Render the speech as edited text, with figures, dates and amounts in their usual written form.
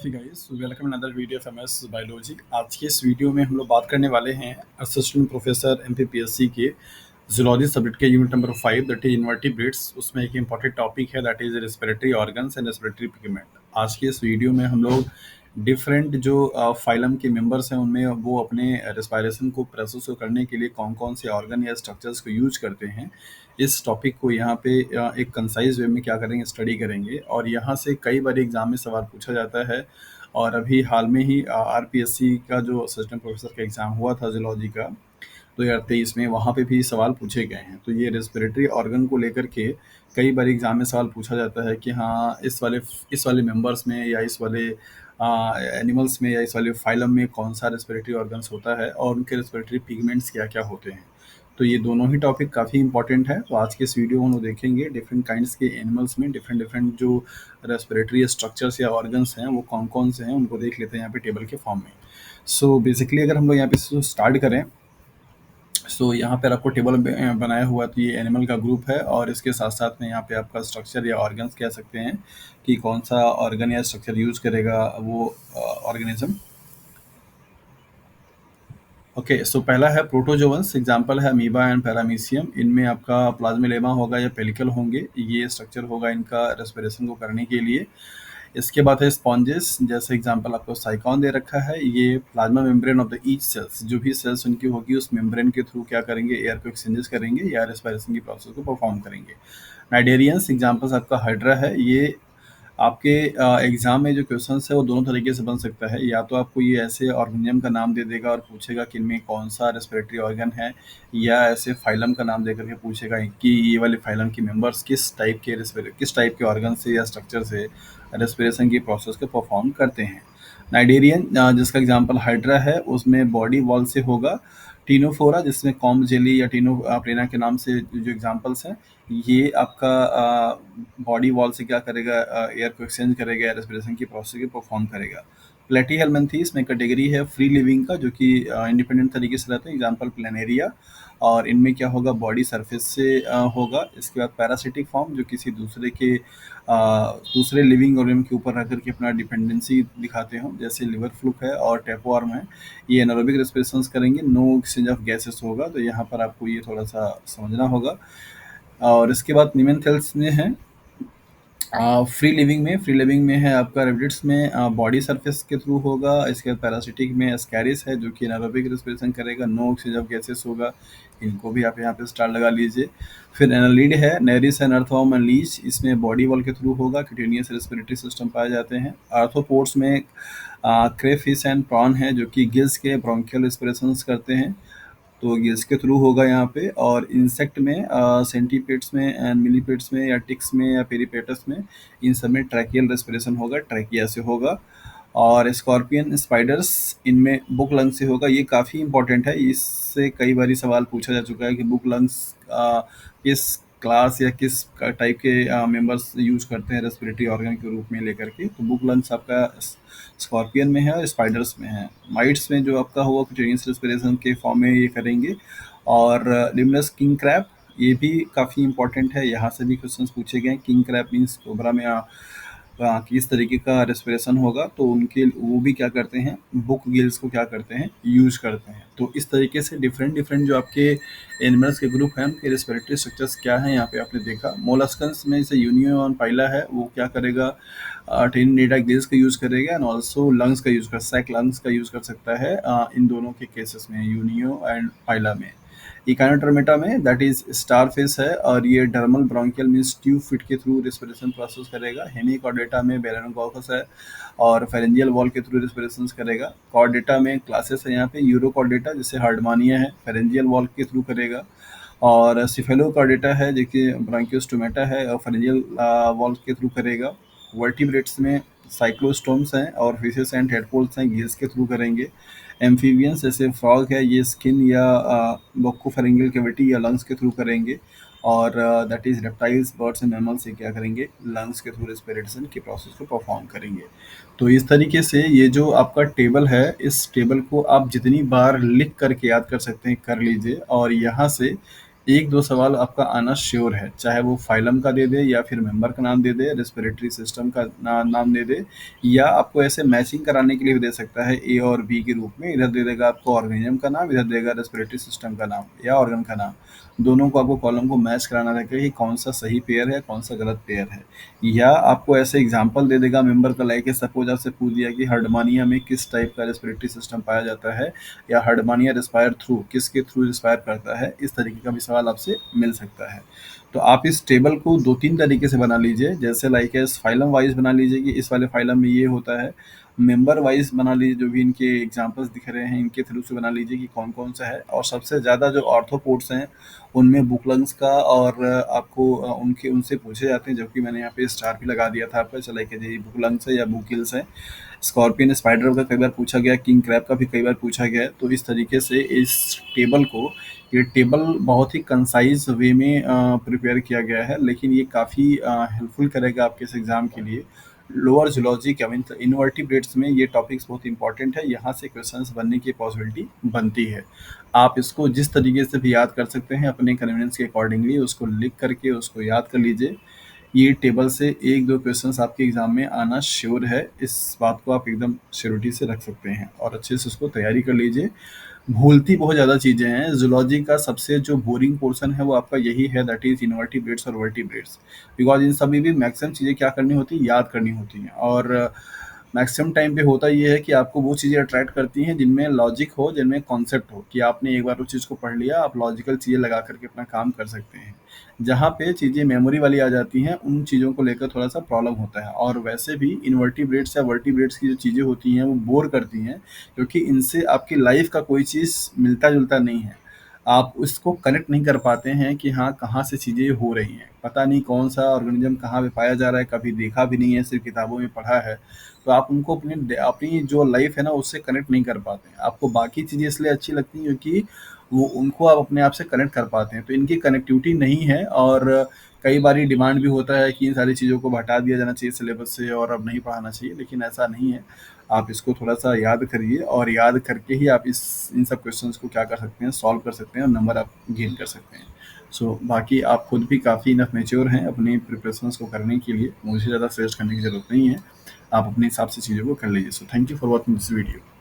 Hey guys, welcome another video of MS biology. आज के इस वीडियो में हम लोग बात करने वाले हैं असिस्टेंट प्रोफेसर एमपीपीएससी के जूलॉजी सब्जेक्ट के unit number 5 that is invertebrates. उसमें एक इंपॉर्टेंट टॉपिक है that is respiratory organs and respiratory pigment. आज के इस वीडियो में हम लोग डिफरेंट जो फाइलम के मेंबर्स हैं उनमें वो अपने रेस्पिरेशन को प्रोसेस करने के लिए कौन कौन से ऑर्गन या स्ट्रक्चर्स को यूज करते हैं, इस टॉपिक को यहाँ पे एक कंसाइज वे में क्या करेंगे, स्टडी करेंगे। और यहाँ से कई बार एग्जाम में सवाल पूछा जाता है। और अभी हाल में ही आरपीएससी का जो असिस्टेंट प्रोफेसर का एग्ज़ाम हुआ था जूलॉजी का 2023 में, वहाँ पे भी सवाल पूछे गए हैं। तो ये रेस्पिरेटरी ऑर्गन को लेकर के कई बार एग्जाम में सवाल पूछा जाता है कि हाँ, इस वाले मेंबर्स में या इस वाले एनिमल्स में या इस वाले फाइलम में कौन सा रेस्पिरेटरी ऑर्गन्स होता है और उनके रेस्पिरेटरी पिगमेंट्स क्या क्या होते हैं। तो ये दोनों ही टॉपिक काफ़ी इंपॉर्टेंट है। तो आज के इस वीडियो में हम लोग देखेंगे डिफरेंट काइंड्स के एनिमल्स में डिफरेंट डिफरेंट जो रेस्पिरेटरी स्ट्रक्चर्स या ऑर्गन्स हैं वो कौन कौन से हैं, उनको देख लेते हैं यहाँ पे टेबल के फॉर्म में। सो बेसिकली अगर हम लोग यहाँ पे स्टार्ट करें, सो यहाँ पर आपको टेबल बनाया हुआ, तो ये एनिमल का ग्रुप है और इसके साथ साथ में यहाँ पे आपका स्ट्रक्चर या ऑर्गन्स कह सकते हैं कि कौन सा ऑर्गन या स्ट्रक्चर यूज करेगा वो ऑर्गेनिज्म। ओके, सो पहला है प्रोटोजोवंस। एग्जांपल है अमीबा एंड पैरामीशियम। इनमें आपका प्लाज्मेलेमा होगा या पेलिकल होंगे, ये स्ट्रक्चर होगा इनका रेस्पिरेशन को करने के लिए। इसके बाद है स्पॉन्जेस, जैसे एग्जांपल आपको साइकॉन दे रखा है। ये plasma membrane of the each cells, जो भी सेल्स उनकी होगी उस मेम्ब्रेन के थ्रू क्या करेंगे, एयर को एक्सचेंजेस करेंगे या रेस्पिरेशन की प्रोसेस को परफॉर्म करेंगे। नाइडेरियंस एग्जांपल्स आपका हाइड्रा है। ये आपके एग्जाम में जो क्वेश्चंस है वो दोनों तरीके से बन सकता है। या तो आपको ये ऐसे ऑर्गेनिज्म का नाम दे देगा और पूछेगा कि इनमें कौन सा रेस्पिरेटरी ऑर्गन है, या ऐसे फाइलम का नाम दे करके पूछेगा कि ये वाले फाइलम के मेंबर्स किस टाइप के ऑर्गन से या स्ट्रक्चर से रेस्पिरेशन की प्रोसेस को परफॉर्म करते हैं। नाइडेरियन जिसका एग्जाम्पल हाइड्रा है, उसमें बॉडी वॉल से होगा। टीनोफोरा जिसमें कॉम्ब जेली या टीनो प्लेना के नाम से जो एग्जाम्पल्स हैं, ये आपका बॉडी वॉल से क्या करेगा, एयर को एक्सचेंज करेगा, रेस्पिरेशन की प्रोसेस को परफॉर्म करेगा। प्लेटी हेलमिंथीस में कैटेगरी है फ्री लिविंग का, जो कि इंडिपेंडेंट तरीके से रहते हैं। Example planaria. और इनमें क्या होगा, बॉडी सरफेस से होगा। इसके बाद पैरासिटिक फॉर्म, जो किसी दूसरे लिविंग ऑर्गन के ऊपर रह करके अपना डिपेंडेंसी दिखाते हो, जैसे लिवर फ्लूक है और टेपोआर्म है। ये एनारोबिक रेस्पिरेशंस करेंगे, नो एक्सचेंज ऑफ गैसेस होगा। तो यहाँ पर आपको ये थोड़ा सा समझना होगा। और इसके बाद निमेंथेल्स में है फ्री लिविंग में है आपका रेबिडिट्स में बॉडी सरफेस के थ्रू होगा। इसके बाद पैरासिटिक में एस्कैरिस है, जो कि एनारोबिक रेस्पिरेशन करेगा, नो एक्सचेंज ऑफ गैसेस होगा। इनको भी आप यहाँ पे स्टार लगा लीजिए। फिर एनालिड है, Nereis and earthworm and leech. इसमें बॉडी वॉल के थ्रू होगा, क्यूटेनियस रेस्पिरेटरी सिस्टम पाए जाते हैं। आर्थ्रोपोड्स में क्रेफिश एंड प्रॉन है, जो कि गिल्स के ब्रोंकियल रेस्पिरेशंस करते हैं, तो ये इसके थ्रू होगा यहाँ पे। और इंसेक्ट में सेंटीपेड्स में एंड मिलीपेड्स में या टिक्स में या पेरीपेटस में, इन सब में ट्रैकियल रेस्पिरेशन होगा, ट्रैकिया से होगा। और स्कॉर्पियन स्पाइडर्स, इनमें बुक लंग से होगा। ये काफ़ी इंपॉर्टेंट है, इससे कई बार सवाल पूछा जा चुका है कि बुक लंग्स किस क्लास या किस टाइप के मेंबर्स यूज करते हैं रेस्पिरेटरी ऑर्गन के रूप में लेकर के। तो बुक लंग्स आपका स्कॉर्पियन में है और स्पाइडर्स में है। माइट्स में जो आपका होगा क्यूटेनियस रेस्पिरेशन के फॉर्म में ये करेंगे। और लिमनस किंग क्रैब, ये भी काफ़ी इंपॉर्टेंट है, यहाँ से भी क्वेश्चंस पूछे गए हैं। किंग क्रैब मीन्स कोबरा में किस तरीके का रेस्पिरेशन होगा, तो उनके वो भी क्या करते हैं, बुक गिल्स को क्या करते हैं, यूज करते हैं। तो इस तरीके से डिफरेंट डिफरेंट जो आपके एनिमल्स के ग्रुप हैं उनके रेस्पिरेटरी स्ट्रक्चर्स क्या हैं, यहाँ पे आपने देखा। मोलस्कन्स में जैसे यूनियो एंड पाइला है, वो क्या करेगा, टेनिडेटा गिल्स का यूज करेगा एंड ऑल्सो लंग्स का यूज कर सैक लंग्स का यूज कर सकता है इन दोनों के केसेस में, यूनियो एंड पाइला में। इकानोटर्मेटा में दैट इज स्टारफिश है, और ये dermal bronchial means tube fit के थ्रू रेस्पिरेशन प्रोसेस करेगा। हेमिकॉर्डेटा में बेलेनोकॉकस है और फेरेंजियल वॉल के थ्रू रेस्पिरेशन करेगा। कॉर्डेटा में क्लासेस है यहाँ पे, यूरोकॉर्डेटा जैसे हार्डमानिया है, फेरेंजियल वॉल के थ्रू करेगा। और सिफेलोकॉर्डेटा है, जो कि ब्रांकियोस्टोमेटा है और फेरेंजियल वॉल के थ्रू करेगा। वर्टिब्रेट्स में साइक्लोस्टोम्स हैं और फिशेस एंड हेडपोल्स हैं, गिल्स के थ्रू करेंगे। एम्फीबियंस जैसे फ्रॉग है, ये स्किन या बोक्कोफेरेंजियल कैविटी या लंग्स के थ्रू करेंगे। और that is reptiles, birds and mammals से क्या करेंगे, लंग्स के थ्रू रेस्पिरेशन की प्रोसेस को परफॉर्म करेंगे। तो इस तरीके से ये जो आपका टेबल है, इस टेबल को आप जितनी बार लिख करके याद कर सकते हैं कर लीजिए। और यहाँ से एक दो सवाल आपका आना श्योर है, चाहे वो फाइलम का दे दे या फिर मेंबर का नाम दे दे, रेस्पिरेटरी सिस्टम का नाम दे दे, या आपको ऐसे मैचिंग कराने के लिए भी दे सकता है ए और बी के रूप में। इधर दे देगा आपको ऑर्गेनिज्म का नाम, इधर देगा रेस्पिरेटरी सिस्टम का नाम या ऑर्गन का नाम। दोनों को आपको कॉलम को मैच कराना रहेगा कि कौन सा सही पेयर है, कौन सा गलत पेयर है। या आपको ऐसे एग्जाम्पल दे देगा मेंबर का, लाइक सपोज आपसे पूछ दिया कि हर्डमानिया में किस टाइप का रेस्पिरेटरी सिस्टम पाया जाता है, या हर्डमानिया रिस्पायर थ्रू किसके थ्रू रिस्पायर करता है, इस तरीके का भी सवाल आपसे मिल सकता है। तो आप इस टेबल को 2-3 तरीके से बना लीजिए, जैसे लाइक एस फाइलम वाइज बना लीजिए कि इस वाले फाइलम में ये होता है। मेंबर वाइज बना लीजिए, जो भी इनके एग्जांपल्स दिख रहे हैं इनके थ्रू से बना लीजिए कि कौन-कौन सा है। और सबसे ज़्यादा जो ऑर्थोपोड्स हैं, उनमें बुक लंग्स का और आपको उनके उनसे पूछे जाते हैं, जबकि मैंने यहाँ पे स्टार भी लगा दिया था आपका, चला कि जी बुक लंग्स है या बुक गिल्स है। स्कॉर्पियन स्पाइडर का कई बार पूछा गया, किंग क्रैब का भी कई बार पूछा गया है। तो इस तरीके से इस टेबल को, ये टेबल बहुत ही कंसाइज वे में प्रिपेयर किया गया है, लेकिन ये काफ़ी हेल्पफुल करेगा आपके इस एग्ज़ाम के लिए। लोअर जूलॉजी क्या मीन इनवर्टिब्रेट्स में ये टॉपिक्स बहुत इंपॉर्टेंट है, यहाँ से क्वेश्चंस बनने की पॉसिबिलिटी बनती है। आप इसको जिस तरीके से भी याद कर सकते हैं अपने कन्वीनियंस के अकॉर्डिंगली, उसको लिख करके उसको याद कर लीजिए। ये टेबल से एक दो क्वेश्चंस आपके एग्जाम में आना श्योर है, इस बात को आप एकदम श्योरिटी से रख सकते हैं और अच्छे से उसको तैयारी कर लीजिए। भूलती बहुत ज़्यादा चीज़ें हैं। ज़ूलॉजी का सबसे जो बोरिंग पोर्शन है वो आपका यही है, दैट इज़ इनवर्टिब्रेट्स और वर्टिब्रेट्स। बिकॉज़ इन सभी भी मैक्सिमम चीज़ें क्या करनी होती है, याद करनी होती हैं। और मैक्सिमम टाइम पे होता ये है कि आपको वो चीज़ें अट्रैक्ट करती हैं जिनमें लॉजिक हो, जिनमें कॉन्सेप्ट हो, कि आपने एक बार उस चीज़ को पढ़ लिया, आप लॉजिकल चीज़ें लगा करके अपना काम कर सकते हैं। जहाँ पे चीज़ें मेमोरी वाली आ जाती हैं, उन चीज़ों को लेकर थोड़ा-सा प्रॉब्लम होता है। और वैसे भी इनवर्टिब्रेट्स या वर्टिब्रेट्स की जो चीज़ें होती हैं, वो बोर करती हैं, क्योंकि इनसे आपकी लाइफ का कोई चीज़ मिलता-जुलता नहीं है। आप उसको कनेक्ट नहीं कर पाते हैं कि हाँ, कहाँ से चीज़ें हो रही हैं। पता नहीं कौन-सा ऑर्गेनिज़्म कहाँ पे पाया जा रहा है, कभी देखा भी नहीं है, सिर्फ़ किताबों में पढ़ा है। तो आप उनको अपनी जो लाइफ़ है ना, उससे कनेक्ट नहीं कर पाते हैं। आपको बाकी चीज़ें इसलिए अच्छी लगती हैं क्योंकि वो उनको आप अपने आप से कनेक्ट कर पाते हैं। तो इनकी कनेक्टिविटी नहीं है, और कई बारी डिमांड भी होता है कि इन सारी चीज़ों को हटा दिया जाना चाहिए सिलेबस से और अब नहीं पढ़ाना चाहिए, लेकिन ऐसा नहीं है। आप इसको थोड़ा-सा याद करिए, और याद करके ही आप इस इन सब क्वेश्चंस को क्या कर सकते हैं, सॉल्व कर सकते हैं और नंबर आप गेन कर सकते हैं। सो बाकी आप खुद भी काफ़ी इनफ मैच्योर हैं अपनी प्रिपरेशंस को करने के लिए, मुझे ज़्यादा सजेस्ट करने की ज़रूरत नहीं है। आप अपने हिसाब से चीज़ों को कर लीजिए। So thank you for watching this video.